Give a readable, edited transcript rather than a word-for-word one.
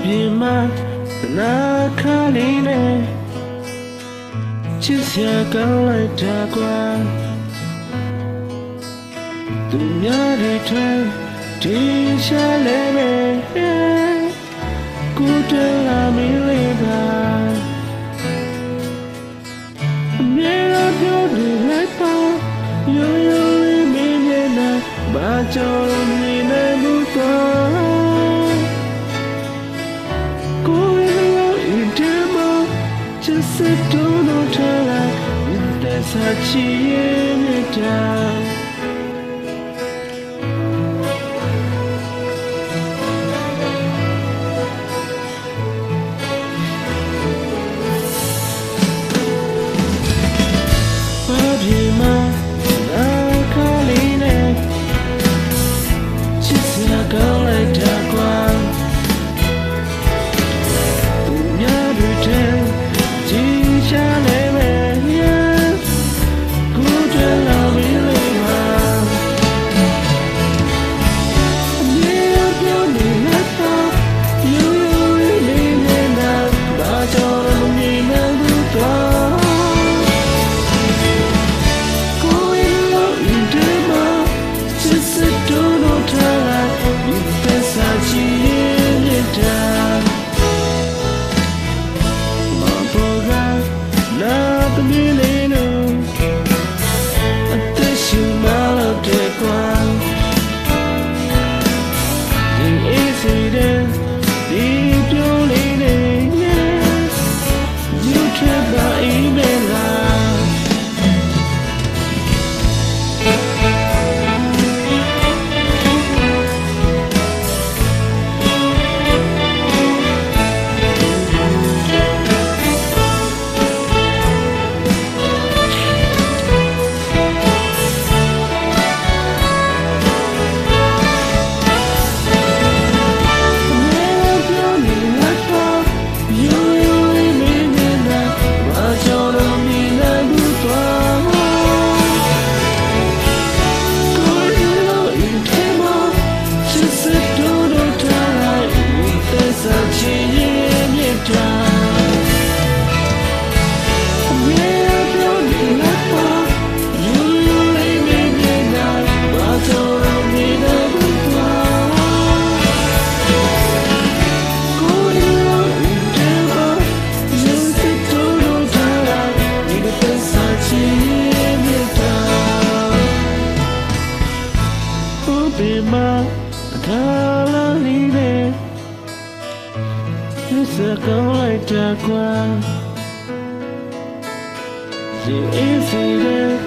ပြင်မှာနာခါလေးနဲ့ချစ်စရာကောင်းလိုက်တာကွာသူများတွေထဲဒီရှာလဲမယ်ကိုတလာမင်းလေးပါအမြဲတမ်းပြောနေလိုက်ပါရိုးရိုးလေးမင်းရဲ့နာဘာကြောင့်နေနေမှုတော့ကိုယ်ရောအင်တယ်မချစ်စတူလို့ထားလိုက်တဲ့စာချီရဲ့မြတ်တာCircle like that one. You easy there.